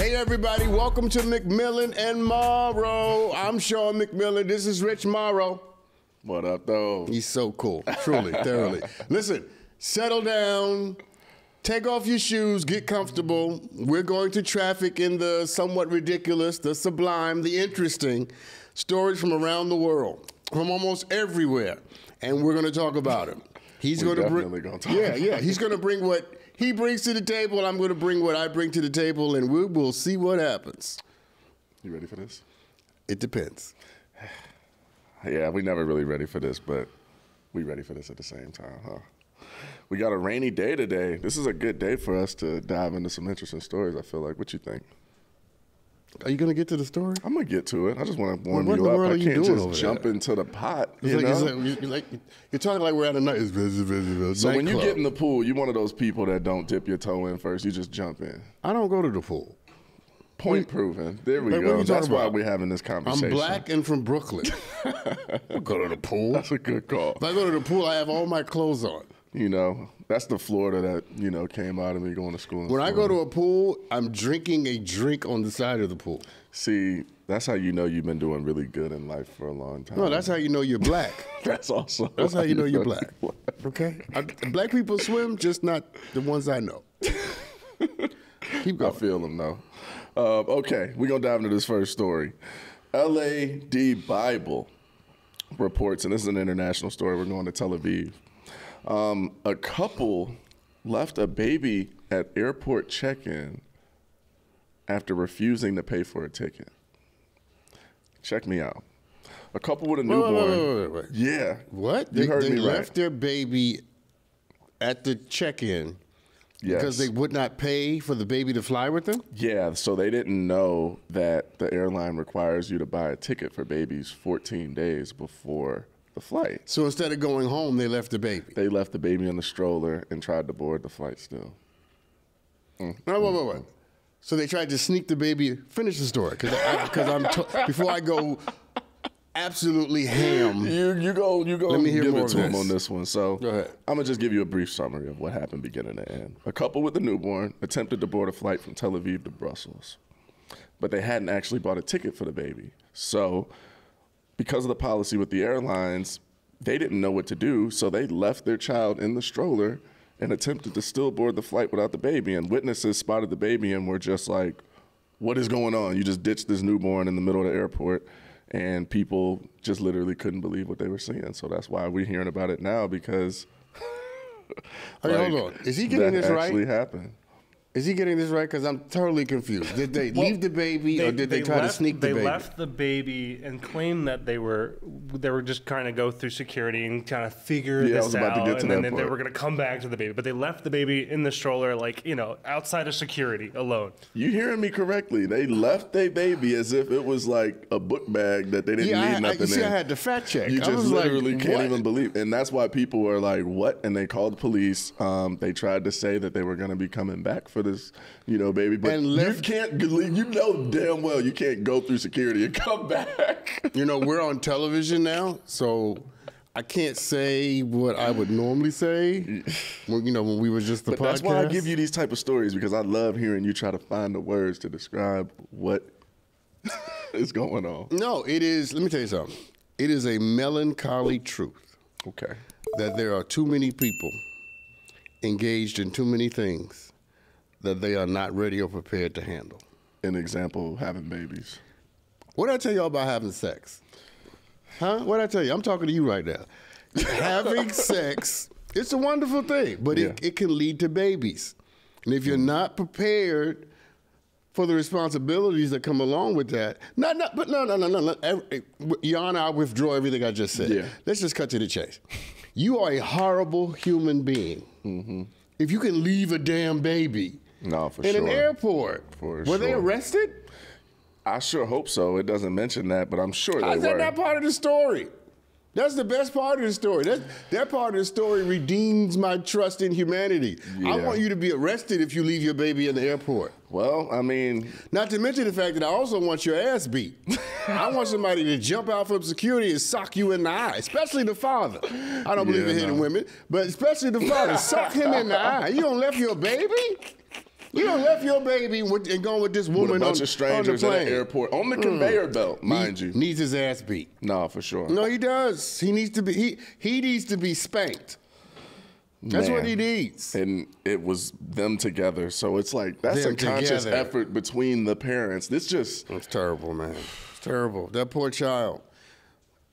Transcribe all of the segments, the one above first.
Hey everybody, welcome to McMillan and Morrow. I'm Sean McMillan. This is Rich Morrow. What up, though? He's so cool, truly, thoroughly. Listen, settle down, take off your shoes, get comfortable. We're going to traffic in the somewhat ridiculous, the sublime, the interesting stories from around the world, from almost everywhere, and we're going to talk about it. He's going to bring, he's going to bring what he brings to the table. I'm going to bring what I bring to the table, and we will see what happens. You ready for this? It depends. Yeah, we never really ready for this, but we ready for this at the same time, huh? We got a rainy day today. This is a good day for us to dive into some interesting stories, I feel like. What you think? Are you going to get to the story? I'm going to get to it. I just want to warm you up. I can't just jump into the pot, you know? You're talking like we're at a night. So when you get in the pool, you're one of those people that don't dip your toe in first. You just jump in. I don't go to the pool. Point proven. There we go. That's why we're having this conversation. I'm black and from Brooklyn. I don't go to the pool. That's a good call. If I go to the pool, I have all my clothes on. You know, that's the Florida that, you know, came out of me going to school. When I go to a pool, I'm drinking a drink on the side of the pool. See, that's how you know you've been doing really good in life for a long time. No, that's how you know you're black. That's also That's how you know you're black. Okay? Black people swim, just not the ones I know. Keep going. I feel them, though. Okay, we're going to dive into this first story. LAD Bible reports, and this is an international story. We're going to Tel Aviv. A couple left a baby at airport check-in after refusing to pay for a ticket. Check me out. A couple with a newborn. Wait. Yeah. What? You heard me right. They left their baby at the check-in because they would not pay for the baby to fly with them? Yeah, so they didn't know that the airline requires you to buy a ticket for babies 14 days before the flight. So instead of going home, they left the baby. They left the baby in the stroller and tried to board the flight still. No, wait. So they tried to sneak the baby. Finish the story, before I go absolutely ham. You go. Let me hear give more it to of him this. on this one. So go ahead. I'm gonna just give you a brief summary of what happened beginning to end. A couple with a newborn attempted to board a flight from Tel Aviv to Brussels, but they hadn't actually bought a ticket for the baby. So because of the policy with the airlines, they didn't know what to do, so they left their child in the stroller and attempted to still board the flight without the baby. And witnesses spotted the baby and were just like, what is going on? You just ditched this newborn in the middle of the airport. And people just literally couldn't believe what they were seeing. So that's why we're hearing about it now, because hold on. Is he getting this right? That actually happened. Is he getting this right? Because I'm totally confused. Did they leave the baby, or did they try to sneak the baby? They left the baby and claimed that they were just trying to go through security and kind of figure this out, and then they were going to come back to the baby. But they left the baby in the stroller, like, you know, outside of security, alone. You hearing me correctly? They left their baby as if it was like a book bag that they didn't need nothing in. You see, I had to fact check. You just literally can't even believe. And that's why people were like, what? And they called the police. They tried to say that they were going to be coming back for this, you know, baby, but you can't, you know damn well you can't go through security and come back. You know, we're on television now, so I can't say what I would normally say, you know, when we were just the podcast. That's why I give you these type of stories, because I love hearing you try to find the words to describe what is going on. No, it is, let me tell you something. It is a melancholy truth. Okay. That there are too many people engaged in too many things that they are not ready or prepared to handle. An example, having babies. What did I tell y'all about having sex? Huh? What did I tell you? I'm talking to you right now. Having sex, it's a wonderful thing, but it can lead to babies. And if you're not prepared for the responsibilities that come along with that, no. Your Honor, I withdraw everything I just said. Yeah. Let's just cut to the chase. You are a horrible human being. Mm-hmm. If you can leave a damn baby in an airport. Were they arrested? I sure hope so. It doesn't mention that, but I'm sure they were. How's that not part of the story? That's the best part of the story. That part of the story redeems my trust in humanity. Yeah. I want you to be arrested if you leave your baby in the airport. Well, I mean... Not to mention the fact that I also want your ass beat. I want somebody to jump out from security and sock you in the eye, especially the father. I don't believe in hitting women, but especially the father. Sock him in the eye. You don't left your baby? You don't left your baby and going with this woman with a bunch of strangers on the at an airport on the conveyor belt, mind you. Needs his ass beat. No, for sure. No, he does. He needs to be. He needs to be spanked. That's what he needs. And it was them together, so it's like that's a conscious effort between the parents. It's terrible, man. It's terrible. That poor child.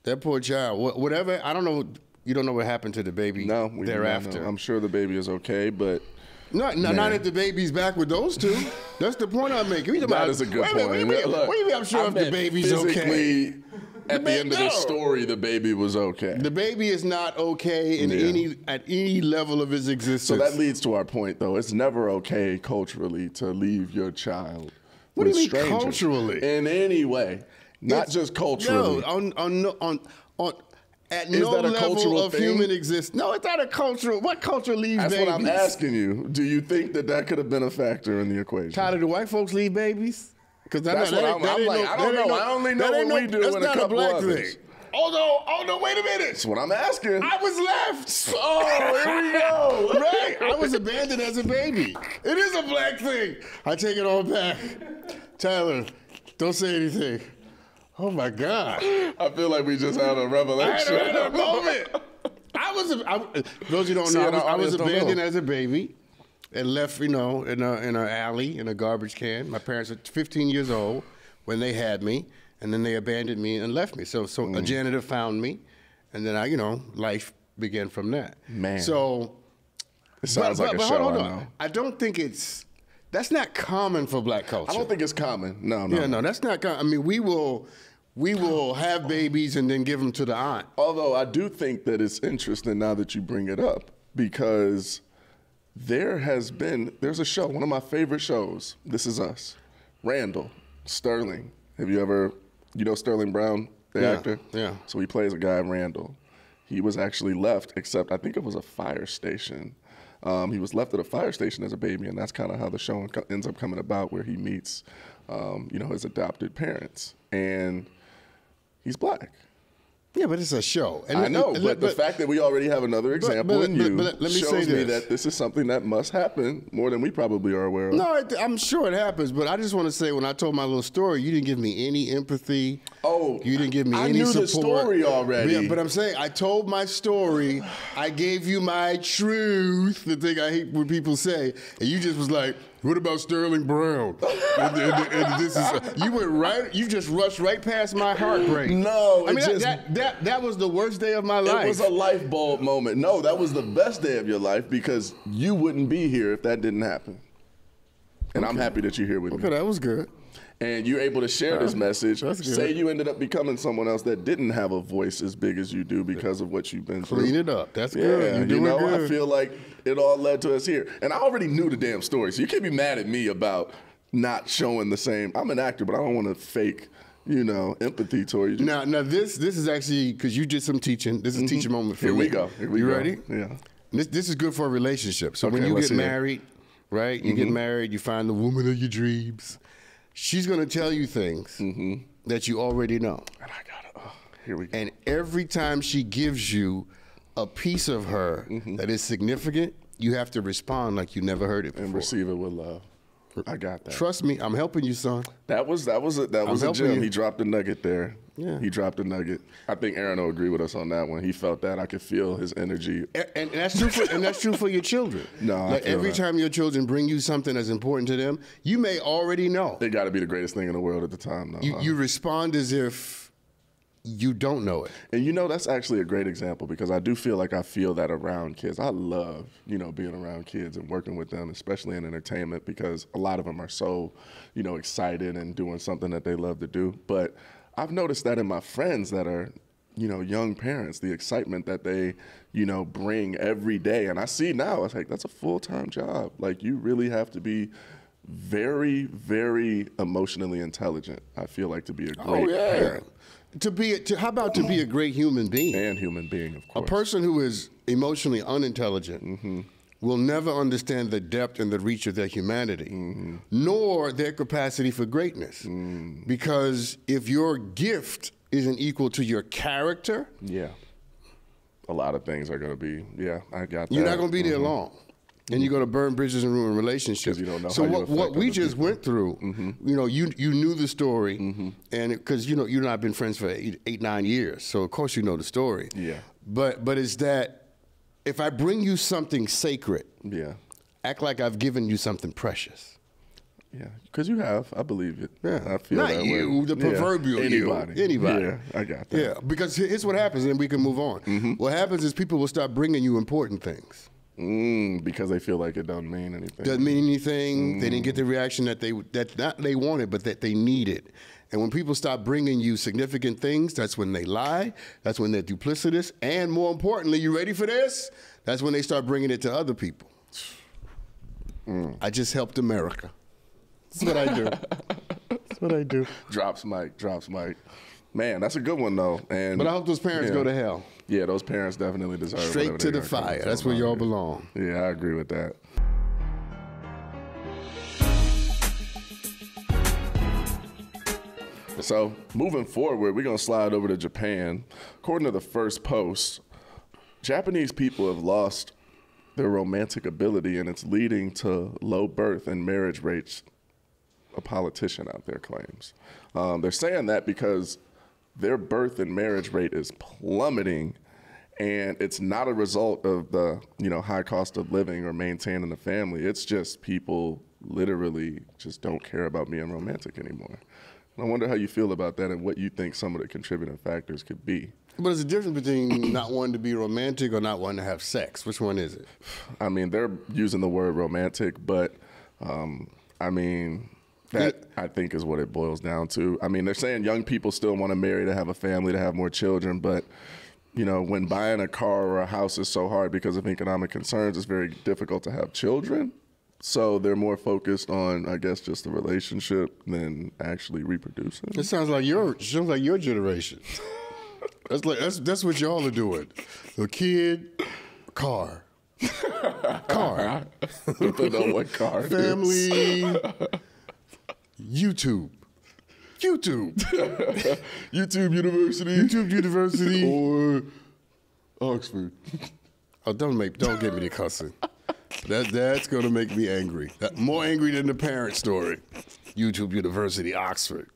That poor child. Whatever. I don't know. You don't know what happened to the baby. No, we thereafter. I'm sure the baby is okay, but. Not if the baby's back with those two. That's the point I'm making. That is a good point. What do you mean I'm sure if the baby's okay? At the end of the story, the baby was okay. The baby is not okay at any level of his existence. So that leads to our point, though. It's never okay culturally to leave your child with strangers. What do you mean culturally? In any way. Not just culturally. No, at no level of human existence. No, it's not a cultural. What culture leaves babies? That's what I'm asking you. Do you think that could have been a factor in the equation? Tyler, do white folks leave babies? Because that's what I'm like. I don't know. I only know what we do in a couple others. Oh no, wait a minute. That's what I'm asking. I was left. Oh, here we go. Right. I was abandoned as a baby. It is a black thing. I take it all back. Tyler, don't say anything. Oh my God! I feel like we just had a revelation. I had a moment. Those who don't know, I was abandoned as a baby and left, in an alley in a garbage can. My parents were 15 years old when they had me, and then they abandoned me and left me. So a janitor found me, and then life began from that. Man. So it sounds like a show. Hold on. I don't think that's not common for black culture. I don't think it's common. No. Yeah, no, that's not common. I mean, we will have babies and then give them to the aunt. Although I do think that it's interesting now that you bring it up, because there's a show, one of my favorite shows, This Is Us, Randall, Sterling. Have you ever, Sterling Brown, the actor? Yeah. So he plays a guy, Randall. He was actually left, except I think it was a fire station. He was left at a fire station as a baby, and that's kind of how the show ends up coming about, where he meets, his adopted parents. And he's black. Yeah, but it's a show. And I know, but the fact that we already have another example in you shows me that this is something that must happen more than we probably are aware of. No, I'm sure it happens, but I just want to say, when I told my little story, you didn't give me any empathy. Oh, you didn't give me any support. I knew the story already. Yeah, but I'm saying, I told my story. I gave you my truth, the thing I hate when people say, and you just was like, what about Sterling Brown? and this is you just rushed right past my heartbreak. No, I mean that was the worst day of my life. It was a light bulb moment. No, that was the best day of your life, because you wouldn't be here if that didn't happen. And I'm happy that you're here with me. Okay, that was good. And you're able to share this message. Say you ended up becoming someone else that didn't have a voice as big as you do because of what you've been through. Clean it up. That's good. You're doing good. I feel like it all led to us here. And I already knew the damn story, so you can't be mad at me about not showing the same. I'm an actor, but I don't want to fake, empathy towards you. Now this is actually, because you did some teaching. This is a teaching moment for me. Here we go. You ready? Yeah. This is good for a relationship. So when you get married, right? You get married, you find the woman of your dreams. She's going to tell you things that you already know. And here we go. And every time she gives you a piece of her that is significant, you have to respond like you never heard it before. And receive it with love. I got that. Trust me, I'm helping you, son. That was a gem. He dropped a nugget there. Yeah. He dropped a nugget. I think Aaron will agree with us on that one. He felt that. I could feel his energy. And that's true for your children. No, like every time your children bring you something that's important to them, you may already know. It got to be the greatest thing in the world at the time, though. You respond as if you don't know it. And that's actually a great example, because I do feel like I feel that around kids. I love, being around kids and working with them, especially in entertainment, because a lot of them are so, excited and doing something that they love to do. But I've noticed that in my friends that are, young parents, the excitement that they, bring every day. And I see now, it's like, that's a full-time job. Like, you really have to be very, very emotionally intelligent, I feel like, to be a great parent. How about to be a great human being? And human being, of course. A person who is emotionally unintelligent will never understand the depth and the reach of their humanity, nor their capacity for greatness. Because if your gift isn't equal to your character, a lot of things are going to be, I got that. You're not going to be there long. And you're going to burn bridges and ruin relationships. You don't know so how what we just went through, you know, you knew the story, and because you know you and I've been friends for 8-9 years, so of course you know the story. Yeah. But it's that if I bring you something sacred, act like I've given you something precious. Yeah, because you have. I believe it. Yeah, I feel not that you, way. the proverbial Anybody. Yeah, I got that. Yeah, because here's what happens, and we can move on. What happens is people will start bringing you important things. Because they feel like it doesn't mean anything. Doesn't mean anything. They didn't get the reaction that not they wanted, but that they needed. And when people stop bringing you significant things, that's when they lie. That's when they're duplicitous. And more importantly, you ready for this? That's when they start bringing it to other people. I just helped America. That's what I do. That's what I do. Drops mic. Man, that's a good one though. But I hope those parents go to hell. Yeah, those parents definitely deserve straight to the fire. That's where y'all belong. Yeah, I agree with that. So moving forward, we're going to slide over to Japan. According to the first post, Japanese people have lost their romantic ability, and it's leading to low birth and marriage rates, a politician out there claims. They're saying that because their birth and marriage rate is plummeting, and it's not a result of the high cost of living or maintaining a family. It's just people literally just don't care about being romantic anymore. And I wonder how you feel about that and what you think some of the contributing factors could be. But there's a difference between not wanting to be romantic or not wanting to have sex. Which one is it? I mean, they're using the word romantic, but I mean, that I think is what it boils down to. I mean, they're saying young people still want to marry, to have a family, to have more children, but when buying a car or a house is so hard because of economic concerns, it's very difficult to have children. So they're more focused on, I guess, just the relationship than actually reproducing. It sounds like your generation. That's what y'all are doing. A kid, car. Depending on what car. Family. YouTube University. Or Oxford. Oh, don't get me to cussing. That's gonna make me angry. More angry than the parent story. YouTube University, Oxford.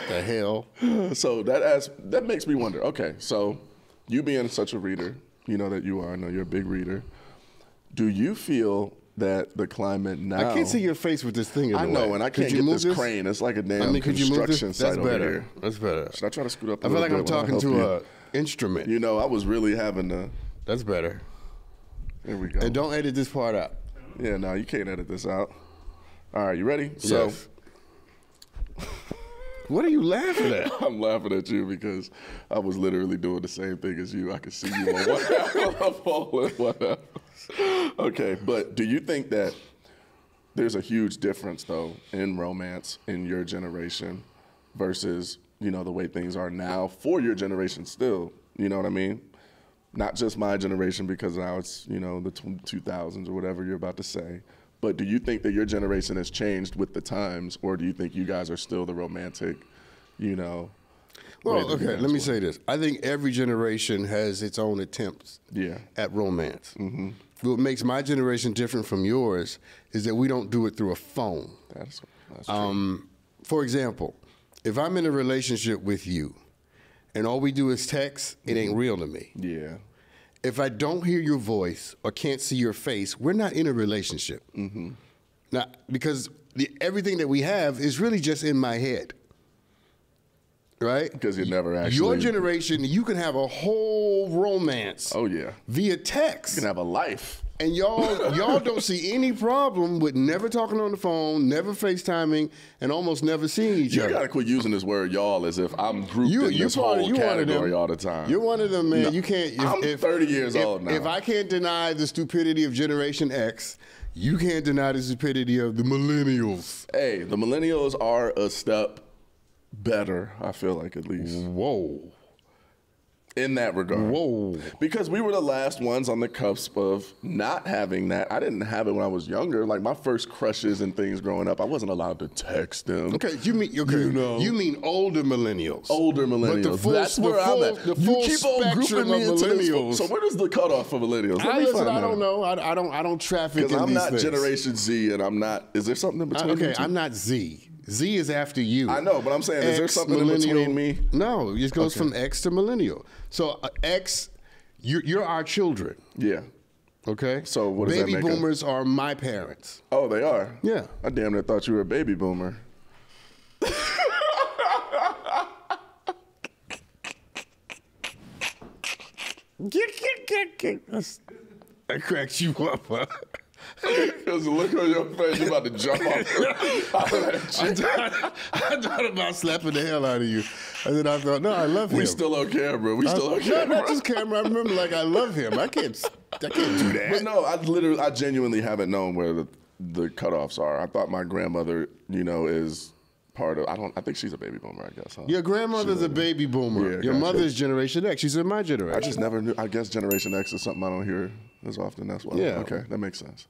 The hell? So that makes me wonder. Okay, so you being such a reader, that you are. I know you're a big reader. Do you feel that the climate now? I can't see your face with this thing in the I know, way. And I can't get this crane. It's like a damn construction site over here. That's better. Should I try to scoot up a I feel little like bit I'm talking to an instrument. I was really having to. That's better. There we go. And don't edit this part out. Yeah, no, you can't edit this out. All right, you ready? Yes. So, what are you laughing at? I'm laughing at you because I was literally doing the same thing as you. I could see you on one half of the pole and one half. Okay, but do you think that there's a huge difference, though, in romance in your generation versus, the way things are now for your generation still? You know what I mean? Not just my generation, because now it's, the 2000s or whatever you're about to say. But do you think that your generation has changed with the times, or do you think you guys are still the romantic, Well, okay, let me say this. I think every generation has its own attempts at romance. Mm-hmm. What makes my generation different from yours is that we don't do it through a phone. That's true. For example, if I'm in a relationship with you, and all we do is text, it ain't real to me. Yeah. If I don't hear your voice or can't see your face, we're not in a relationship. Mm-hmm. Now, because everything that we have is really just in my head, right? Because you never actually. Your generation, you can have a whole romance. Oh yeah. Via text. You can have a life. And y'all don't see any problem with never talking on the phone, never FaceTiming, and almost never seeing each other. You gotta quit using this word "y'all" as if I'm grouped in this whole category all the time. You're one of them, man. No, you can't. I'm 30 years old now. If I can't deny the stupidity of Generation X, you can't deny the stupidity of the millennials. Hey, the millennials are a step better. I feel like, at least. Whoa. In that regard. Whoa. Because we were the last ones on the cusp of not having that. I didn't have it when I was younger. Like my first crushes and things growing up, I wasn't allowed to text them. Okay, you mean older millennials. Older millennials. That's where I'm at. You keep on grouping me into this. So where does the cutoff for millennials? I don't know. I don't traffic in these things. Because I'm not Generation Z and I'm not, is there something in between? Okay, I'm not Z. Z is after you. I know, but I'm saying, is there something in between me? No, it goes from X to millennial. So X, you're our children. Yeah. Okay? So what does that make Baby boomers are my parents. Oh, they are? Yeah. I damn near thought you were a baby boomer. That cracks you up, huh? Because the look on your face, you're about to jump off that I thought about slapping the hell out of you. And then I thought, no, I love him. We still on camera. We still on camera. No, not just camera. I remember, like, I love him. I can't do that. But no, I genuinely haven't known where the cutoffs are. I thought my grandmother, is part of, I think she's a baby boomer, I guess, huh? Your grandmother's a baby boomer. Yeah, your mother's Generation X. She's in my generation. I just never knew. I guess Generation X is something I don't hear as often. That's why. Yeah. Okay, that makes sense.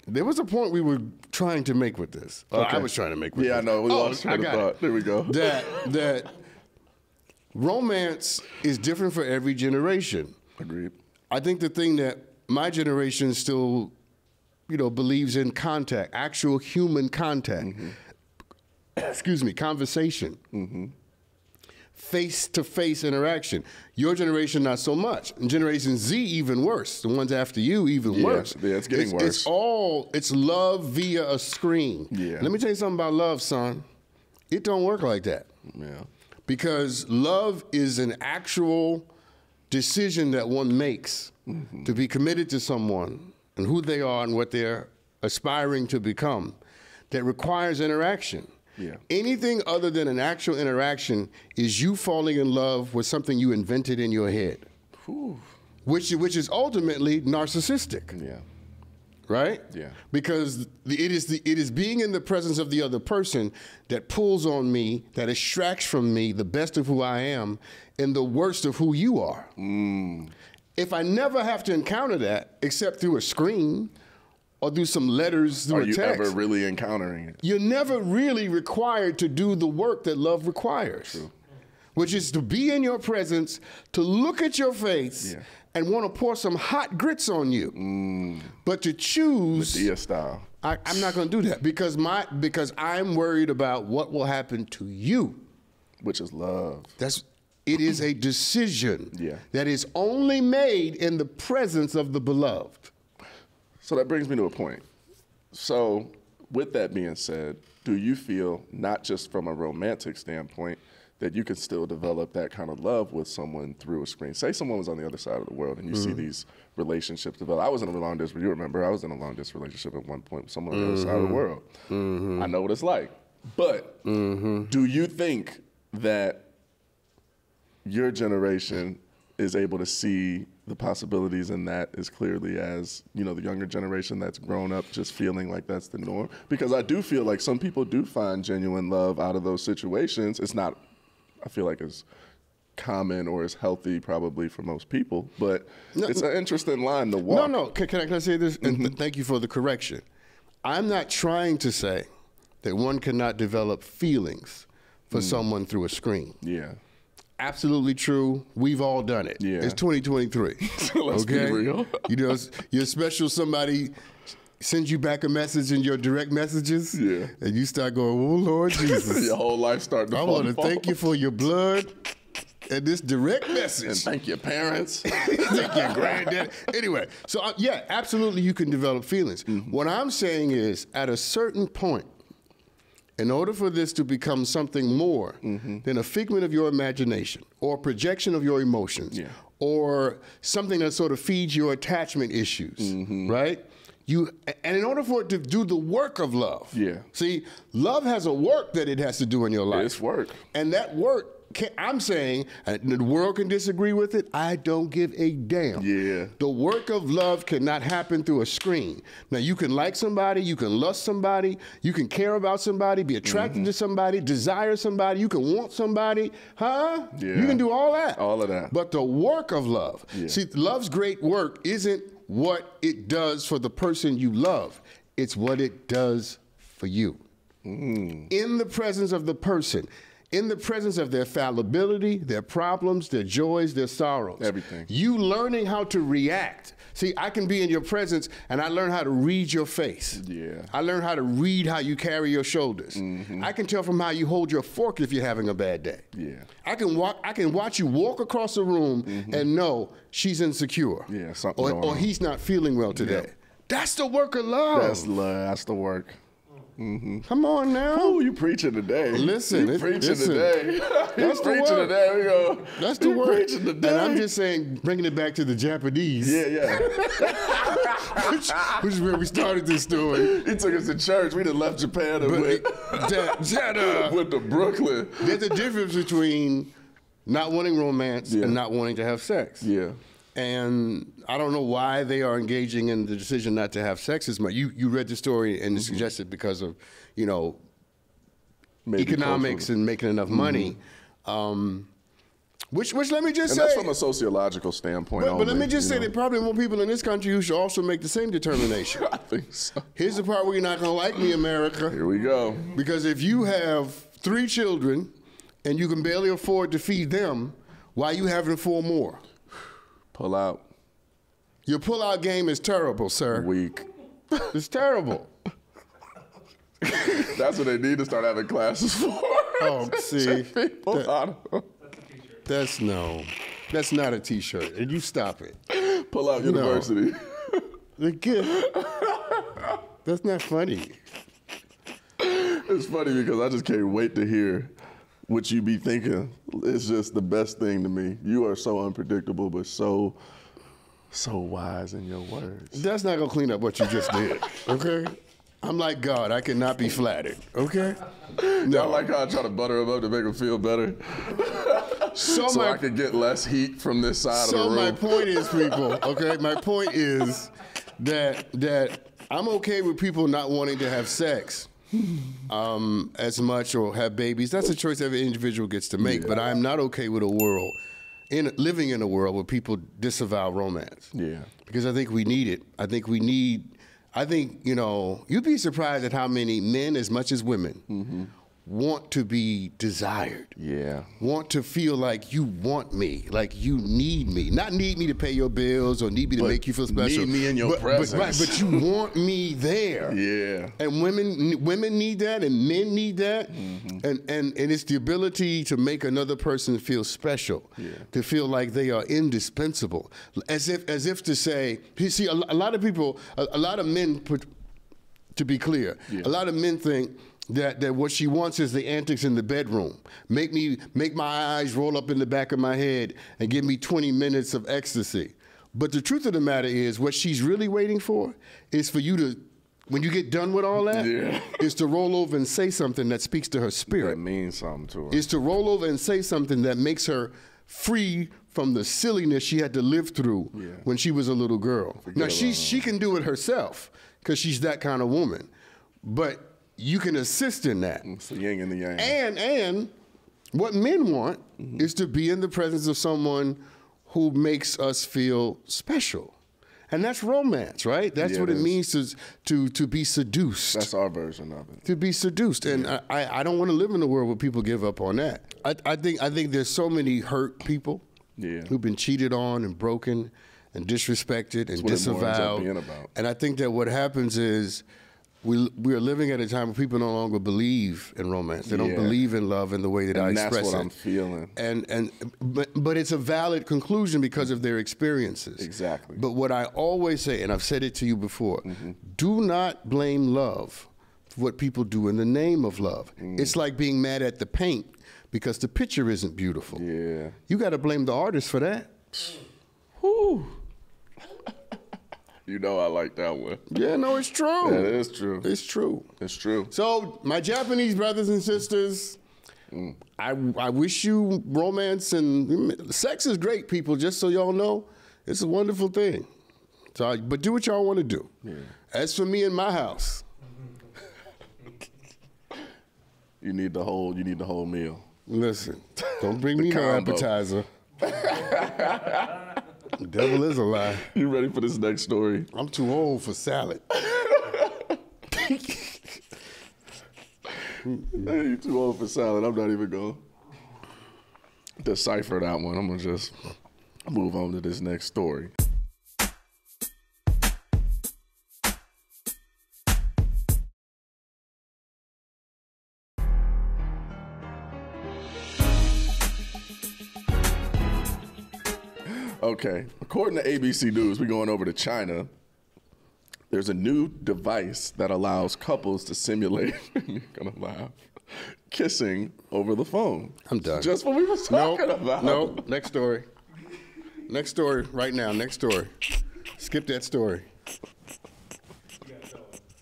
There was a point we were trying to make with this. Okay. I was trying to make with this. Yeah, I know. We lost train of thought. There we go. That romance is different for every generation. Agreed. I think the thing that my generation still, believes in contact, actual human contact. Mm-hmm. Excuse me, conversation. Mm-hmm. Face-to-face interaction. Your generation, not so much. And Generation Z, even worse. The ones after you, even worse. Yeah, it's getting worse. It's love via a screen. Yeah. Let me tell you something about love, son. It don't work like that. Yeah. Because love is an actual decision that one makes to be committed to someone and who they are and what they're aspiring to become that requires interaction. Yeah. Anything other than an actual interaction is you falling in love with something you invented in your head, which is ultimately narcissistic. Yeah. Right? Yeah. Because it is being in the presence of the other person that pulls on me, that extracts from me the best of who I am and the worst of who you are. If I never have to encounter that except through a screen or do some letters through a text. Are you ever really encountering it? You're never really required to do the work that love requires. True. Which is to be in your presence, to look at your face, and want to pour some hot grits on you. But to choose... Medea style. I'm not going to do that because I'm worried about what will happen to you. Which is love. It is a decision that is only made in the presence of the beloved. So that brings me to a point. So with that being said, do you feel, not just from a romantic standpoint, that you could still develop that kind of love with someone through a screen? Say someone was on the other side of the world and you see these relationships develop. I was in a long distance, you remember, I was in a long distance relationship at one point with someone on the other side of the world. I know what it's like. But do you think that your generation is able to see the possibilities in that as clearly as, the younger generation that's grown up just feeling like that's the norm? Because I do feel like some people do find genuine love out of those situations. It's not, I feel like, as common or as healthy probably for most people, but it's an interesting line to walk. No. Can I say this? And thank you for the correction. I'm not trying to say that one cannot develop feelings for someone through a screen. Yeah. Absolutely true. We've all done it. Yeah. It's 2023. Let's be real. Your special somebody sends you back a message in your direct messages. Yeah. And you start going, oh, Lord Jesus. Your whole life starting to fall. I want to thank you for your blood and this direct message. And thank your parents. Thank your granddad. Anyway, so absolutely you can develop feelings. What I'm saying is at a certain point, in order for this to become something more than a figment of your imagination or a projection of your emotions or something that sort of feeds your attachment issues, right? And in order for it to do the work of love, see, love has a work that it has to do in your life. It's work. And that work I'm saying, and the world can disagree with it, I don't give a damn. Yeah. The work of love cannot happen through a screen. Now, you can like somebody, you can lust somebody, you can care about somebody, be attracted to somebody, desire somebody, you can want somebody, huh? Yeah. You can do all that. All of that. But the work of love, see, love's great work isn't what it does for the person you love. It's what it does for you. In the presence of the person, in the presence of their fallibility, their problems, their joys, their sorrows. Everything. You learning how to react. See, I can be in your presence and I learn how to read your face. Yeah. I learn how to read how you carry your shoulders. I can tell from how you hold your fork if you're having a bad day. Yeah. I can watch you walk across the room and know she's insecure. Yeah, something or he's not feeling well today. That's the work of love. That's love. That's the work. Come on now. Oh, you preaching today. Listen. You preaching today. That's the preaching work. today. We go. That's the You word. preaching today. And I'm just saying, bringing it back to the Japanese. Yeah. which is where we started this story. He took us to church. We done left Japan and went to Brooklyn. There's a difference between not wanting romance and not wanting to have sex. Yeah. And I don't know why they are engaging in the decision not to have sex as much. You read the story and suggested because of, Maybe economics cultural. and making enough money. Which let me just And say. that's from a sociological standpoint. But let only, me just say there are probably more people in this country who should also make the same determination. I think so. Here's the part where you're not going to like me, America. Here we go. Because if you have 3 children and you can barely afford to feed them, why are you having 4 more? Pull out. Your pull-out game is terrible, sir. Weak. It's terrible. That's what they need to start having classes for. Oh, see. People out. That's not a T-shirt. And you stop it. Pull out university. The gift. That's not funny. It's funny because I just can't wait to hear what you be thinking. It's just the best thing to me. You are so unpredictable, but so wise in your words. That's not going to clean up what you just did, okay? I'm like God. I cannot be flattered, okay? No. I like how I try to butter him up to make him feel better. So I can get less heat from this side of the room. So my point is, people, okay? My point is that I'm okay with people not wanting to have sex as much or have babies. That's a choice every individual gets to make. Yeah. But I'm not okay with a world, living in a world where people disavow romance. Yeah. Because I think we need it. I think, you'd be surprised at how many men as much as women want to be desired. Yeah. Want to feel like you want me, like you need me. Not need me to pay your bills or need me to make you feel special. Need me in your presence. But you want me there. Yeah. And women need that and men need that. And it's the ability to make another person feel special. Yeah. To feel like they are indispensable. As if to say, you see, a lot of people, a lot of men, to be clear, a lot of men think that what she wants is the antics in the bedroom. Make my eyes roll up in the back of my head and give me 20 minutes of ecstasy. But the truth of the matter is, what she's really waiting for is for you to, when you get done with all that, is to roll over and say something that speaks to her spirit. That means something to her. Is to roll over and say something that makes her free from the silliness she had to live through when she was a little girl. Now, she can do it herself because she's that kind of woman. But you can assist in that. It's the yin and the yang. And what men want is to be in the presence of someone who makes us feel special. And that's romance, right? That's what it means to be seduced. That's our version of it. To be seduced. And I don't want to live in a world where people give up on that. I think there's so many hurt people who've been cheated on and broken and disrespected and disavowed. And I think that what happens is we are living at a time where people no longer believe in romance. They don't believe in love in the way that I express it. And that's what I'm feeling. But it's a valid conclusion because of their experiences. Exactly. But what I always say, and I've said it to you before, do not blame love for what people do in the name of love. It's like being mad at the paint because the picture isn't beautiful. Yeah. You got to blame the artist for that. Whew. You know I like that one. Yeah, no, it's true. That is true. It's true. It's true. So, my Japanese brothers and sisters, I wish you romance, and sex is great, people, just so y'all know. It's a wonderful thing. So, but do what y'all want to do. Yeah. As for me in my house. You need the whole meal. Listen, don't bring me no appetizer. The devil is a lie. You ready for this next story? I'm too old for salad. Hey, you too old for salad. I'm not even going to decipher that one. I'm going to just move on to this next story. Okay, according to ABC News, we're going over to China. There's a new device that allows couples to simulate, you're gonna laugh, kissing over the phone. I'm done. Just what we were talking about. No, next story. Next story, right now, next story. Skip that story.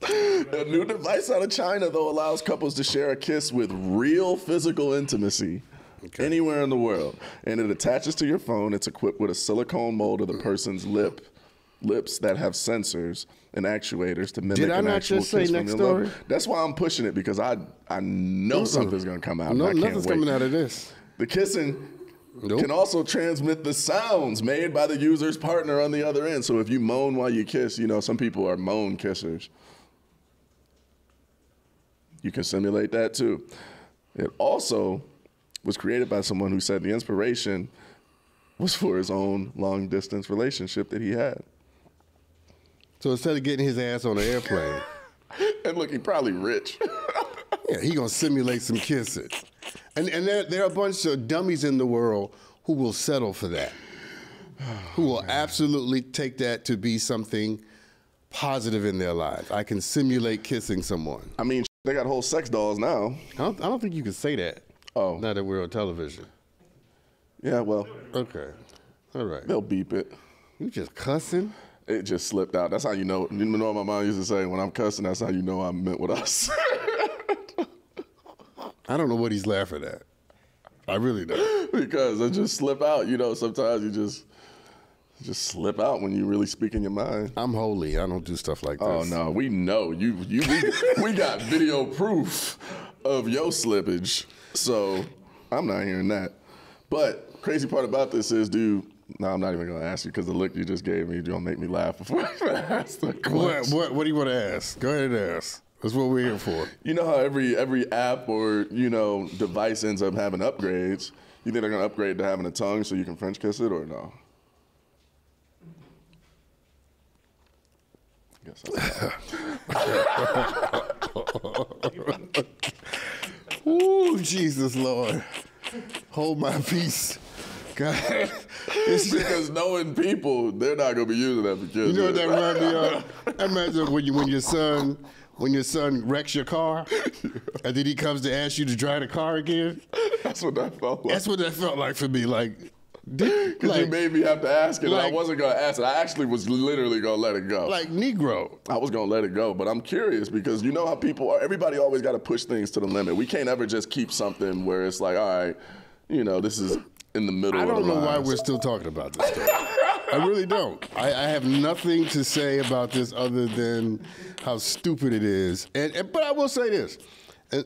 A new device out of China, though, allows couples to share a kiss with real physical intimacy. Okay. Anywhere in the world. And it attaches to your phone. It's equipped with a silicone mold of the person's lips that have sensors and actuators to mimic an actual kiss. Did I not just say next story? That's why I'm pushing it, because I know something's going to come out. No, nothing's coming out of this. The kissing can also transmit the sounds made by the user's partner on the other end. So if you moan while you kiss, you know, some people are moan kissers. You can simulate that too. It also was created by someone who said the inspiration was for his own long-distance relationship that he had. So instead of getting his ass on an airplane. And look, he's probably rich. Yeah, he gonna simulate some kissing. And there are a bunch of dummies in the world who will settle for that. Who will absolutely take that to be something positive in their lives. I can simulate kissing someone. I mean, they got whole sex dolls now. I don't think you can say that. Oh. Now that we're on television. Yeah, well. Okay. All right. They'll beep it. You just cussing? It just slipped out. That's how you know. You know what my mom used to say? When I'm cussing, that's how you know I meant with us. I don't know what he's laughing at. I really don't. Because it just slip out. You know, sometimes you just slip out when you really speak in your mind. I'm holy. I don't do stuff like this. Oh, no. We know. We got video proof of your slippage. So I'm not hearing that. But crazy part about this is, dude, no, I'm not even going to ask you because the look you just gave me, you're going to make me laugh before I even ask the question. What do you want to ask? Go ahead and ask. That's what we're here for. You know how every app or, you know, device ends up having upgrades? You think they're going to upgrade to having a tongue so you can French kiss it or no? I guess that's Ooh, Jesus, Lord. Hold my peace. God. It's because knowing people, they're not going to be using that for kids. You know what that reminds me of? I imagine when your son wrecks your car, and then he comes to ask you to drive the car again. That's what that felt like. That's what that felt like for me. Like, because you made me have to ask it, and I wasn't going to ask it. I actually was literally going to let it go. Like Negro. I was going to let it go, but I'm curious because you know how people are. Everybody always got to push things to the limit. We can't ever just keep something where it's like, all right, you know, this is in the middle of the I don't know why lines. we're still talking about this stuff. I really don't. I have nothing to say about this other than how stupid it is. But I will say this,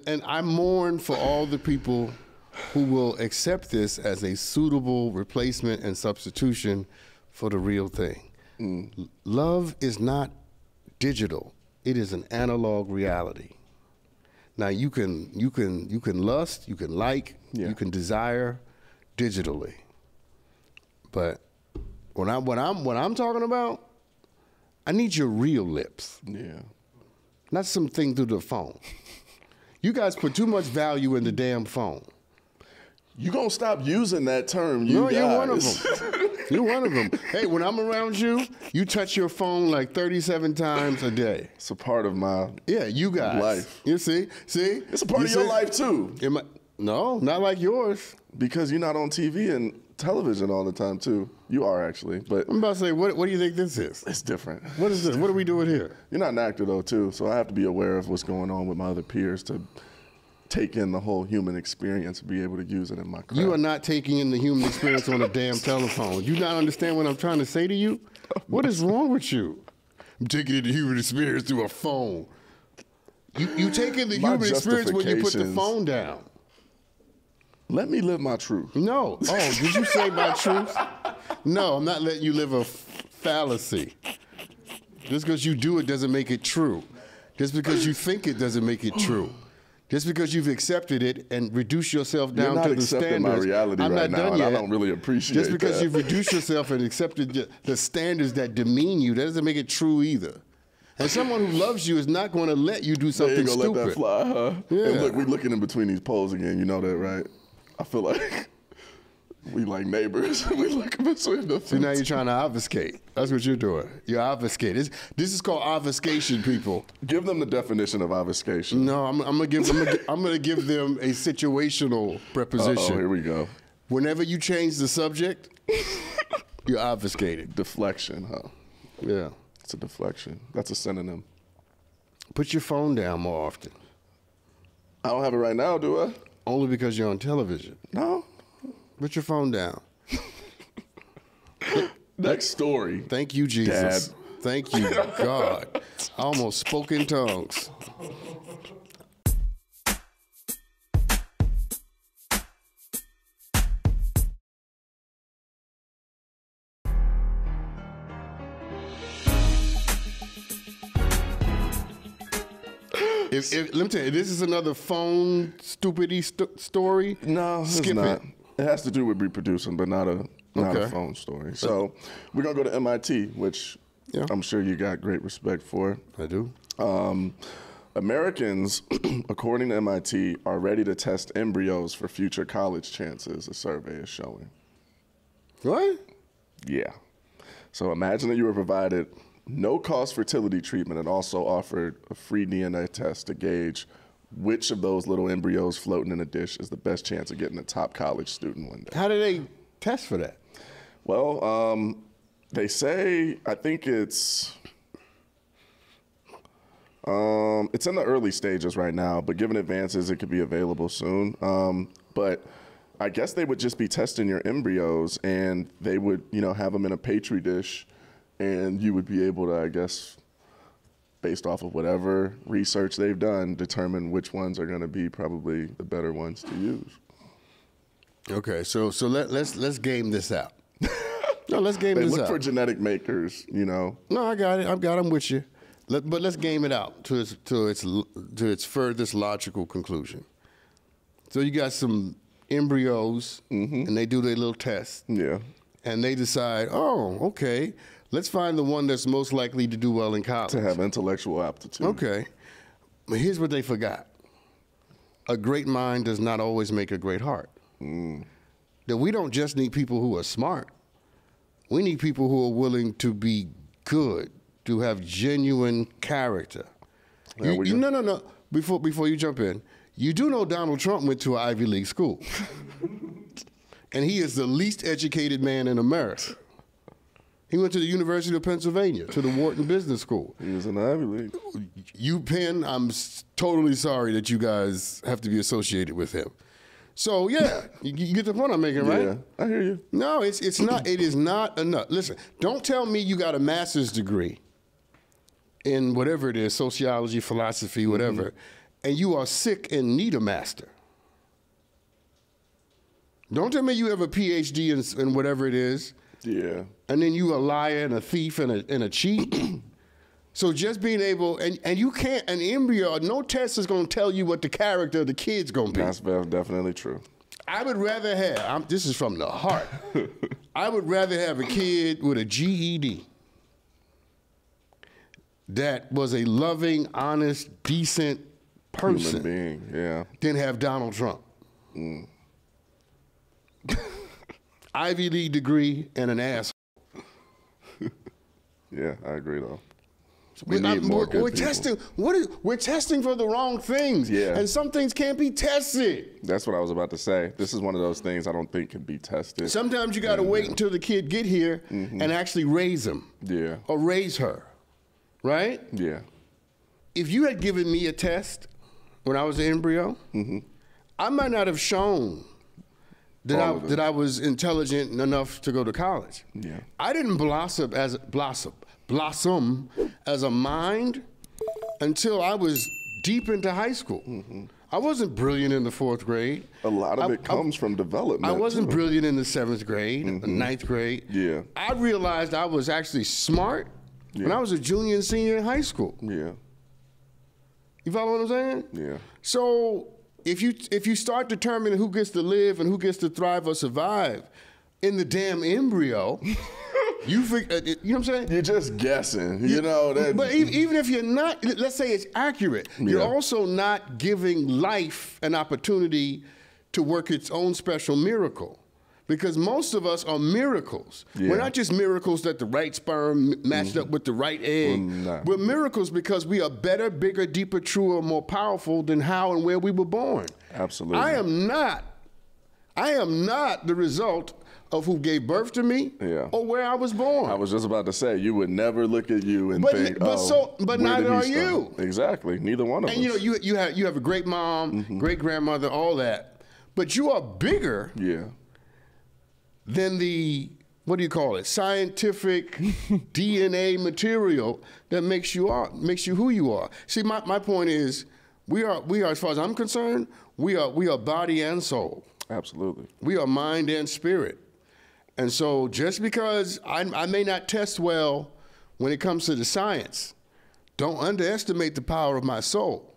and I mourn for all the people who will accept this as a suitable replacement and substitution for the real thing. Love is not digital. It is an analog reality. Now you can lust, you can like, you can desire digitally. But what I'm talking about, I need your real lips. Yeah. Not something through the phone. You guys put too much value in the damn phone. You gonna stop using that term, No, you're one of them. You're one of them. Hey, when I'm around you, you touch your phone like 37 times a day. It's a part of my you guys. Life. You see? It's a part of your life too. No, not like yours. Because you're not on TV and television all the time too. You are actually, but I'm about to say, what do you think this is? It's different. What is this? What are we doing here? You're not an actor though too, so I have to be aware of what's going on with my other peers to take in the whole human experience and be able to use it in my craft. You are not taking in the human experience on a damn telephone. You not understand what I'm trying to say to you? What is wrong with you? I'm taking in the human experience through a phone. You take in the human experience when you put the phone down. Let me live my truth. No. Oh, did you say my truth? No, I'm not letting you live a fallacy. Just because you do it doesn't make it true. Just because you think it doesn't make it true. Just because you've accepted it and reduced yourself down to the standards. You're not accepting my reality right now, and I don't really appreciate that. Just because you've reduced yourself and accepted the standards that demean you, that doesn't make it true either. And someone who loves you is not going to let you do something stupid. Let that fly, huh? Yeah. And look, we're looking in between these poles again. You know that, right? I feel like we like neighbors. We look between the. See, now you're trying to obfuscate. That's what you're doing. You're obfuscating. This is called obfuscation, people. Give them the definition of obfuscation. No, I'm gonna give them a situational preposition. Here we go. Whenever you change the subject, you're obfuscating. Deflection, huh? Yeah. It's a deflection. That's a synonym. Put your phone down more often. I don't have it right now, do I? Only because you're on television. No. Put your phone down. Next story. Thank you, Jesus. Dad. Thank you, God. I almost spoke in tongues. Let me tell you, this is another phone stupidity story. No, it's not. It has to do with reproducing, but not a phone story. So we're gonna go to MIT, which I'm sure you got great respect for. I do. Americans, according to MIT, are ready to test embryos for future college chances, a survey is showing. What? Yeah. So imagine that you were provided no-cost fertility treatment and also offered a free DNA test to gauge which of those little embryos floating in a dish is the best chance of getting a top college student one day. How do they test for that? Well, they say, I think it's in the early stages right now, but given advances, it could be available soon. But I guess they would just be testing your embryos, and they would, have them in a Petri dish, and you would be able to, I guess, based off of whatever research they've done, determine which ones are going to be probably the better ones to use. Okay, so let's game this out. No, let's game this out. They look for genetic makers, No, I got it. I'm with you. But let's game it out to its furthest logical conclusion. So you got some embryos, and they do their little test. Yeah. And they decide, oh, okay, let's find the one that's most likely to do well in college. To have intellectual aptitude. Okay. But here's what they forgot. A great mind does not always make a great heart. That we don't just need people who are smart. We need people who are willing to be good, to have genuine character. No. Before you jump in, you do know Donald Trump went to an Ivy League school. And he is the least educated man in America. He went to the University of Pennsylvania, to the Wharton Business School. He was in the Ivy League. UPenn, I'm totally sorry that you guys have to be associated with him. So, yeah, you get the point I'm making, right? Yeah, I hear you. No, it's not. It is not enough. Listen, don't tell me you got a master's degree in whatever it is, sociology, philosophy, whatever, and you are sick and need a master. Don't tell me you have a PhD in whatever it is. Yeah. And then you a liar and a thief and a cheat. So just being able, and you can't, an embryo, no test is going to tell you what the character of the kid's going to be. That's definitely true. I would rather have, this is from the heart, I would rather have a kid with a GED that was a loving, honest, decent person. Human being, yeah. Than have Donald Trump. Ivy League degree and an asshole. Yeah, I agree though. We need more good people. We're testing for the wrong things. Yeah. And some things can't be tested. That's what I was about to say. This is one of those things I don't think can be tested. Sometimes you got to wait until the kid get here and actually raise him. Yeah. Or raise her. Right? Yeah. If you had given me a test when I was an embryo, I might not have shown that I was intelligent enough to go to college. Yeah. I didn't blossom as a mind until I was deep into high school. I wasn't brilliant in the 4th grade. A lot of it comes from development. I wasn't brilliant in the 7th grade, 9th grade. Yeah. I realized I was actually smart when I was a junior and senior in high school. Yeah. You follow what I'm saying? Yeah. So if you start determining who gets to live and who gets to thrive or survive in the damn embryo, you know what I'm saying? You're just guessing, you know. But even if you're not, let's say it's accurate, you're also not giving life an opportunity to work its own special miracle. Because most of us are miracles. Yeah. We're not just miracles that the right sperm matched up with the right egg. Nah. We're miracles because we are better, bigger, deeper, truer, more powerful than how and where we were born. Absolutely. I am not the result of who gave birth to me or where I was born. I was just about to say, you would never look at you and think, but neither are you. Exactly, neither one of us. And you have a great mom, great grandmother, all that, but you are bigger than the, what do you call it, scientific DNA material that makes you who you are. See, my point is, we are, as far as I'm concerned, we are body and soul. Absolutely. We are mind and spirit. And so just because I may not test well when it comes to the science, don't underestimate the power of my soul.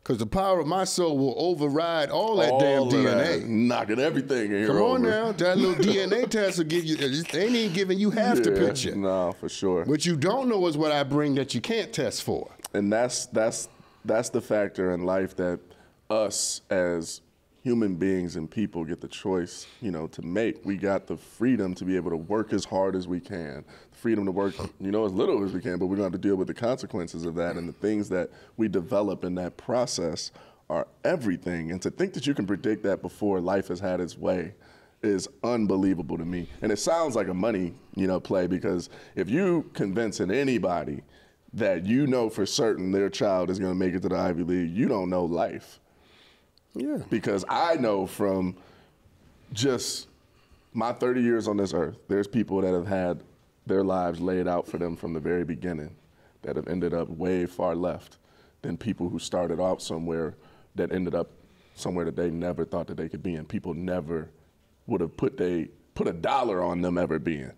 Because the power of my soul will override all that damn DNA. Knocking everything in here Come on over. now, that little DNA test will give you, they ain't even giving you half the picture. No, for sure. What you don't know is what I bring that you can't test for. And that's the factor in life that us as human beings and people get the choice, to make. We got the freedom to be able to work as hard as we can, freedom to work, as little as we can, but we're going to have to deal with the consequences of that, and the things that we develop in that process are everything. And to think that you can predict that before life has had its way is unbelievable to me. And it sounds like a money, play, because if you convincing anybody that for certain their child is going to make it to the Ivy League, you don't know life. Yeah. Because I know from just my 30 years on this earth, there's people that have had their lives laid out for them from the very beginning that have ended up way far left than people who started off somewhere that ended up somewhere that they never thought that they could be in. People never would have put a dollar on them ever being,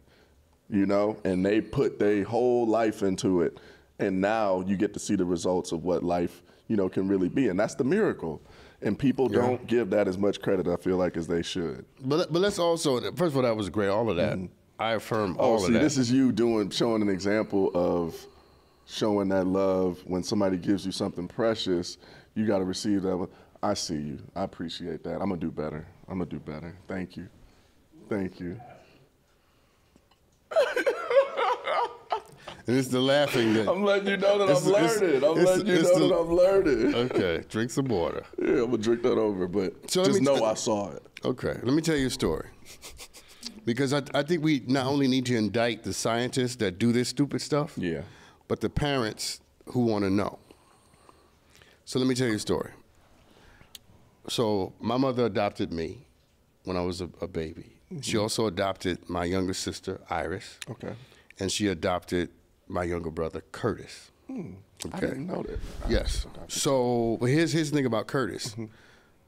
and they put their whole life into it. And now you get to see the results of what life, can really be. And that's the miracle. And people don't give that as much credit, I feel like, as they should. But let's also, first of all, that was great, all of that. I affirm all of that. This is you showing an example of showing that love. When somebody gives you something precious, you got to receive that. I see you. I appreciate that. I'm going to do better. Thank you. Thank you. And it's the laughing that... I'm letting you know that I'm learning. Okay, drink some water. Yeah, I'm going to drink that over, but just know I saw it. Okay, let me tell you a story. Because I think we not only need to indict the scientists that do this stupid stuff, but the parents who want to know. So let me tell you a story. So my mother adopted me when I was a baby. She also adopted my younger sister, Iris. Okay. And she adopted my younger brother, Curtis. Okay. I didn't know that. Yes. So here's the thing about Curtis.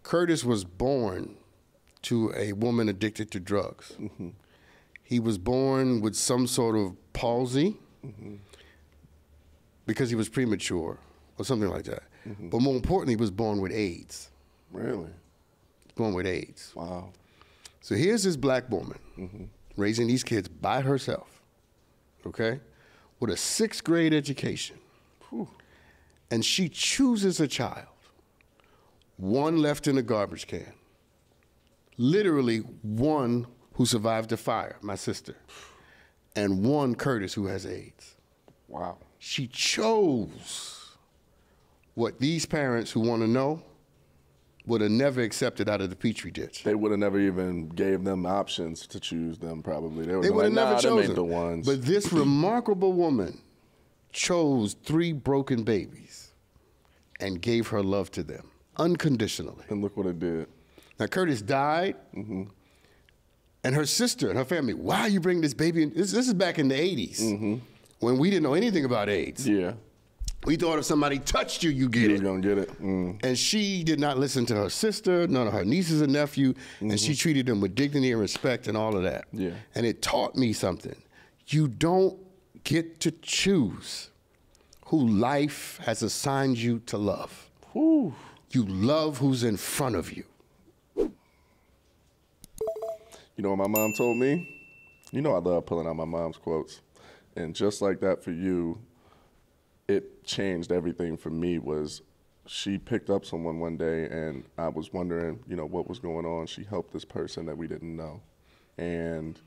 Curtis was born to a woman addicted to drugs. He was born with some sort of palsy because he was premature or something like that. But more importantly, he was born with AIDS. Really? Born with AIDS. Wow. So here's this black woman raising these kids by herself, okay, with a 6th grade education. Whew. And she chooses a child, one left in a garbage can. Literally one who survived the fire, my sister, and one, Curtis, who has AIDS. Wow. She chose what these parents who want to know would have never accepted out of the petri dish. They would have never even gave them options to choose them, probably. They would have never chosen the ones. But this remarkable woman chose 3 broken babies and gave her love to them unconditionally. And look what it did. Now, Curtis died, and her sister and her family, why are you bringing this baby in? This is back in the 80s, when we didn't know anything about AIDS. Yeah. We thought if somebody touched you, you get it. You're going to get it. And she did not listen to her sister, none of her nieces and nephew, and she treated them with dignity and respect and all of that. Yeah. And it taught me something. You don't get to choose who life has assigned you to love. Whew. You love who's in front of you. You know what my mom told me? You know I love pulling out my mom's quotes. And just like that for you, it changed everything for me. Was she picked up someone one day and I was wondering, you know, what was going on. She helped this person that we didn't know. And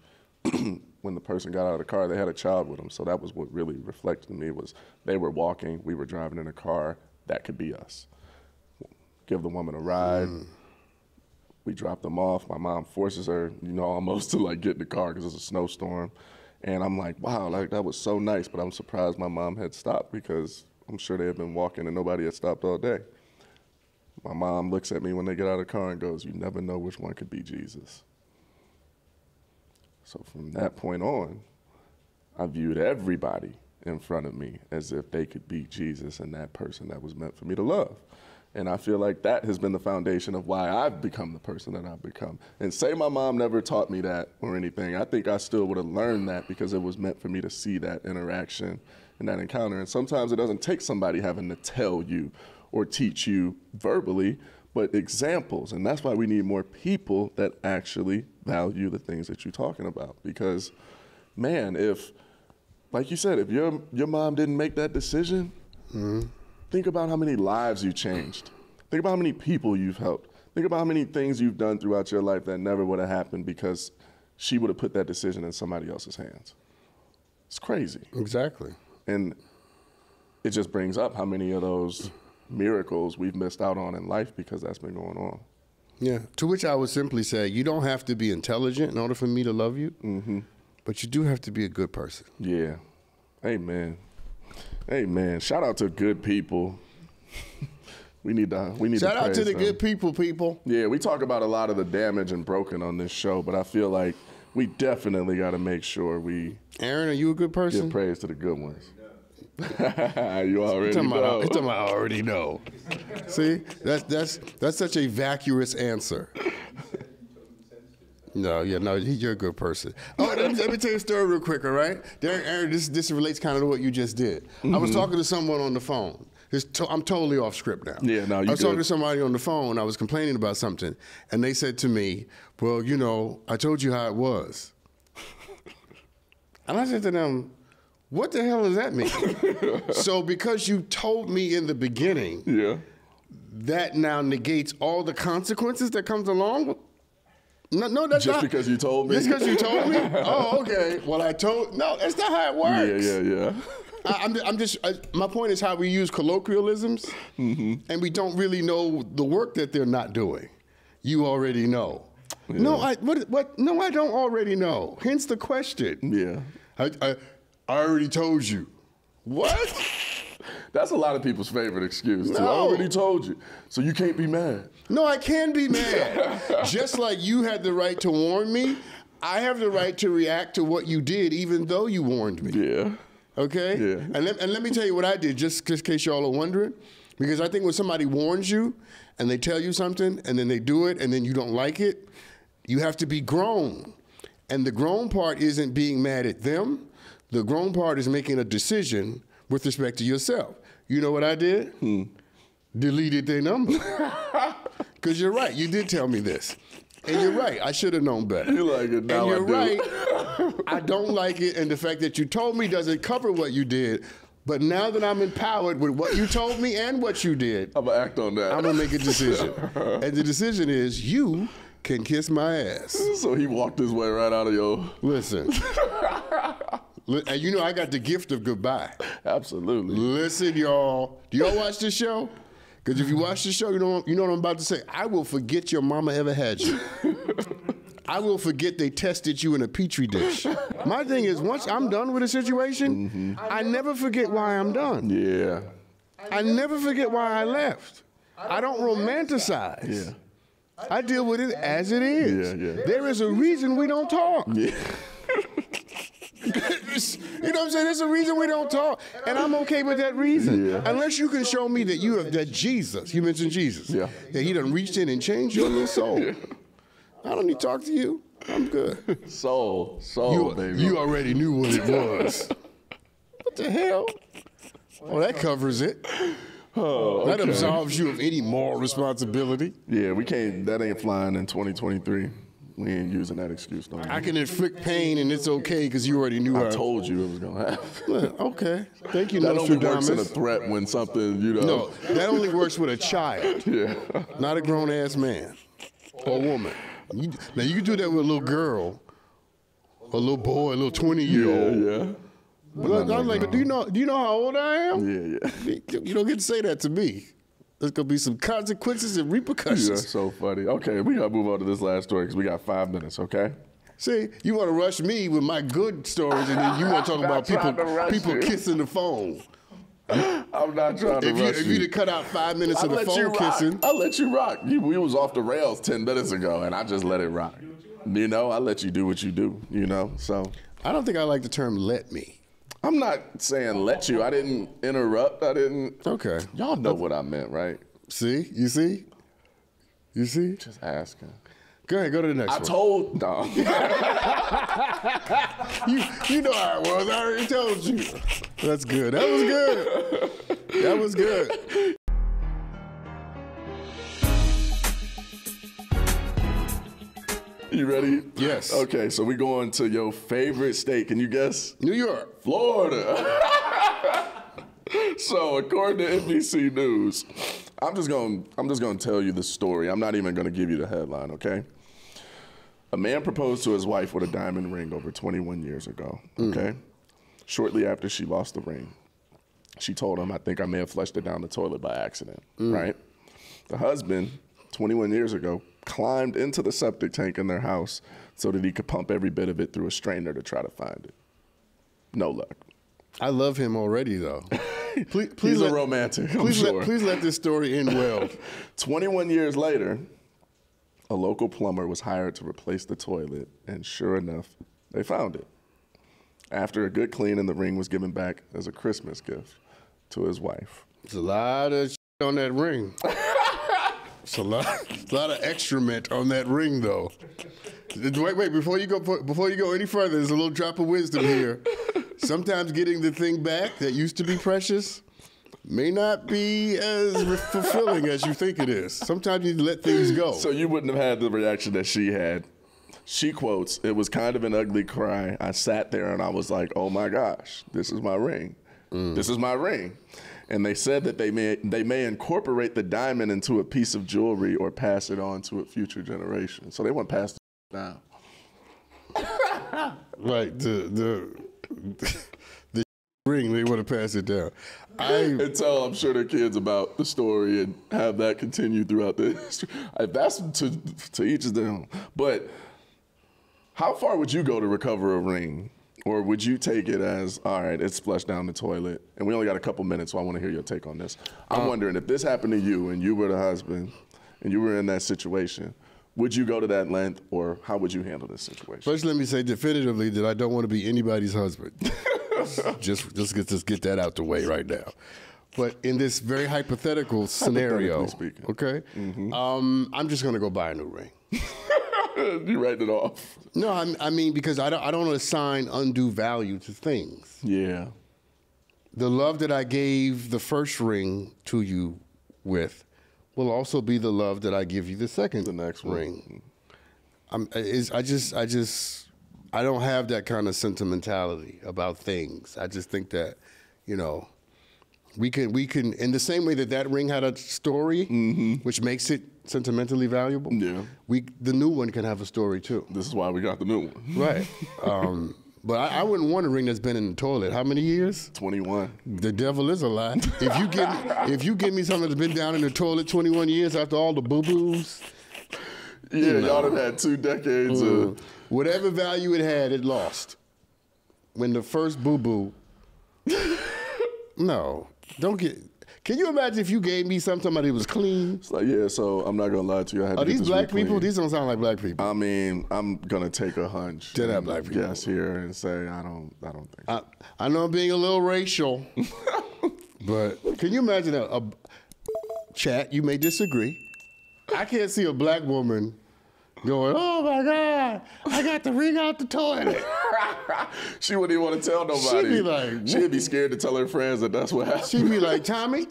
when the person got out of the car, they had a child with them. So that was what really reflected to me, was they were walking, we were driving in a car. That could be us. Give the woman a ride. We drop them off. My mom forces her, you know, almost to like get in the car because it's a snowstorm. And I'm like, wow, like that was so nice. But I'm surprised my mom had stopped, because I'm sure they had been walking and nobody had stopped all day. My mom looks at me when they get out of the car and goes, you never know which one could be Jesus. So from that point on, I viewed everybody in front of me as if they could be Jesus and that person that was meant for me to love. And I feel like that has been the foundation of why I've become the person that I've become. And say my mom never taught me that or anything, I think I still would have learned that, because it was meant for me to see that interaction and that encounter. And sometimes it doesn't take somebody having to tell you or teach you verbally, but examples. And that's why we need more people that actually value the things that you're talking about. Because, man, if, like you said, if your mom didn't make that decision, think about how many lives you changed. Think about how many people you've helped. Think about how many things you've done throughout your life that never would have happened because she would have put that decision in somebody else's hands. It's crazy. Exactly. And it just brings up how many of those miracles we've missed out on in life because that's been going on. Yeah. To which I would simply say, you don't have to be intelligent in order for me to love you, but you do have to be a good person. Yeah. Amen. Amen. Shout out to good people. we need Shout out to the good people. Yeah, we talk about a lot of the damage and broken on this show, but I feel like we definitely got to make sure we. Aaron, are you a good person? Give praise to the good ones. You already know. You're talking about I already know. See, that's such a vacuous answer. No, you're a good person. Oh, let me tell you a story real quick, all right? Aaron, this relates kind of to what you just did. I was talking to someone on the phone. I'm totally off script now. Yeah, no, you I was talking to somebody on the phone. I was complaining about something, and they said to me, well, you know, I told you how it was. And I said to them, what the hell does that mean? So because you told me in the beginning, that now negates all the consequences that comes along with. No, that's just not. Because you told me? Just because you told me? Oh, okay. Well, no, that's not how it works. Yeah. My point is how we use colloquialisms, and we don't really know the work that they're not doing. You already know. Yeah. No, No, I don't already know. Hence the question. Yeah. I already told you. What? That's a lot of people's favorite excuse, too. No. I already told you, so you can't be mad. No, I can be mad. Just like you had the right to warn me, I have the right to react to what you did, even though you warned me. Yeah. Okay? Yeah. And let me tell you what I did, just in case y'all are wondering. Because I think when somebody warns you, and they tell you something, and then they do it, and then you don't like it, you have to be grown. And the grown part isn't being mad at them. The grown part is making a decision with respect to yourself. You know what I did? Deleted their number. Because you're right, you did tell me this. And you're right, I should have known better. You like it now, and you're I do. right, I don't like it, and the fact that you told me doesn't cover what you did. But now that I'm empowered with what you told me and what you did, I'm going to act on that. I'm going to make a decision. And the decision is you can kiss my ass. So he walked his way right out of your... Listen. And you know I got the gift of goodbye. Absolutely. Listen, y'all. Do y'all watch this show? Because if you watch the show, you know what I'm about to say. I will forget your mama ever had you. I will forget they tested you in a Petri dish. My thing is, once I'm done with a situation, I never forget why I'm done. Yeah. I never forget why I left. I don't romanticize. Yeah. I deal with it as it is. Yeah. There is a reason we don't talk. Yeah. You know what I'm saying? There's a reason we don't talk, and I'm okay with that reason. Yeah. Unless you can show me that Jesus, you mentioned Jesus, Yeah. that he done reached in and changed your little soul. Yeah. I don't need to talk to you. I'm good. Soul, baby. You already knew what it was. What the hell? Oh, that covers it. Oh, That okay. absolves you of any moral responsibility. Yeah, we can't. That ain't flying in 2023. We ain't using that excuse no more. I can inflict pain and it's okay because you already knew I how. told you it was gonna happen. Well, okay. Thank you, That only works in a Nostradamus. threat when something, you know. No, that only works with a child, Yeah. not a grown-ass man or woman. Now, you can do that with a little girl, a little boy, a little 20-year-old. Yeah. But I'm like, do you know how old I am? Yeah. You don't get to say that to me. There's going to be some consequences and repercussions. That's so funny. Okay, we gotta move on to this last story because we got 5 minutes. Okay. See, you want to rush me with my good stories, and then you want to talk about people kissing the phone. I'm not trying to rush If you. you'd have cut out 5 minutes of the let you phone rock. kissing. I'll let you rock. We was off the rails 10 minutes ago, and I just let it rock. You know, I let you do what you do. You know, so I don't think I like the term "let me." I'm not saying let you. I didn't interrupt. I didn't. Okay. Y'all know what I meant, right? See? You see? Just asking. Go ahead, go to the next I one. told no. You know how it was. I already told you. That's good. That was good. That was good. You ready? Yes. Okay, so we going to your favorite state. Can you guess? New York. Florida. So according to NBC News, I'm just gonna tell you the story. I'm not even gonna give you the headline, okay? A man proposed to his wife with a diamond ring over 21 years ago, okay? Shortly after she lost the ring, she told him, I think I may have flushed it down the toilet by accident, right? The husband, 21 years ago, climbed into the septic tank in their house so that he could pump every bit of it through a strainer to try to find it. No luck. I love him already, though. Please He's a romantic, I'm sure. Please let this story end well. 21 years later, a local plumber was hired to replace the toilet, and sure enough, they found it. After a good cleaning, the ring was given back as a Christmas gift to his wife. There's a lot of shit on that ring. It's a lot of excrement on that ring, though. Wait, before you go any further, there's a little drop of wisdom here. Sometimes getting the thing back that used to be precious may not be as fulfilling as you think it is. Sometimes you need to let things go. So you wouldn't have had the reaction that she had. She quotes, "It was kind of an ugly cry. I sat there and I was like, oh my gosh, this is my ring. This is my ring." And they said that they may incorporate the diamond into a piece of jewelry or pass it on to a future generation. So they want to pass it down. Right, the ring, they want to pass it down. And tell, I'm sure, their kids about the story and have that continue throughout the history. That's to each of them. But how far would you go to recover a ring? Or would you take it as, all right, it's flushed down the toilet, and we only got a couple minutes, so I want to hear your take on this. I'm wondering, if this happened to you and you were the husband and you were in that situation, would you go to that length, or how would you handle this situation? First, let me say definitively that I don't want to be anybody's husband. just get that out the way right now. But in this very hypothetical scenario, speaking. okay, I'm just going to go buy a new ring. You write it off. No, I mean, because I don't assign undue value to things. Yeah. The love that I gave the first ring to you with will also be the love that I give you the next ring. I don't have that kind of sentimentality about things. I just think that, you know, we can in the same way that ring had a story, which makes it sentimentally valuable. Yeah. The new one can have a story too. This is why we got the new one. Right. But I wouldn't want a ring that's been in the toilet. How many years? 21. The devil is a lie. If you give me something that's been down in the toilet 21 years after all the boo-boos. Yeah, y'all done had 2 decades of... Whatever value it had, it lost. When the first boo-boo... No. Don't get. Can you imagine if you gave me somebody who was clean? It's like, yeah, so I'm not gonna lie to you. I had to these get this black people? re-cleaned. These don't sound like black people. I mean, I'm gonna take a hunch. They're not black people. Guess here and say I don't think so. I know I'm being a little racial, but can you imagine a chat? You may disagree. I can't see a black woman going, "Oh my God, I got to wring out the toilet." She wouldn't even want to tell nobody. She'd be like, she'd be scared to tell her friends that that's what happened. She'd be like, "Tommy,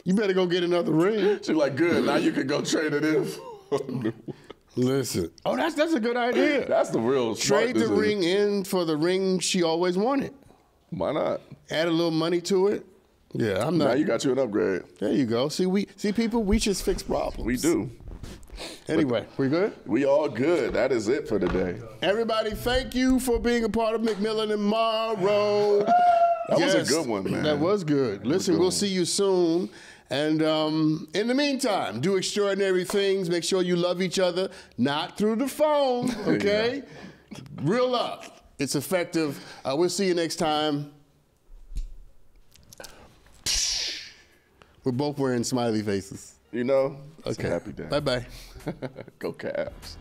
you better go get another ring." She's like, "Good, now you can go trade it in." Listen, that's a good idea. That's the real smart trade the decision. ring in for the ring she always wanted. Why not? Add a little money to it. Yeah, I'm not. Now you got you an upgrade. There you go. See, people, we just fix problems. We do. Anyway, we good? We all good. That is it for today. Everybody, thank you for being a part of McMillan and Morrow. That was a good one, man. That was good. Listen, we'll see you soon. And in the meantime, do extraordinary things. Make sure you love each other, not through the phone, okay? Yeah. Real love. It's effective. We'll see you next time. We're both wearing smiley faces. You know, it's okay. a happy day. Bye-bye. Go Cavs.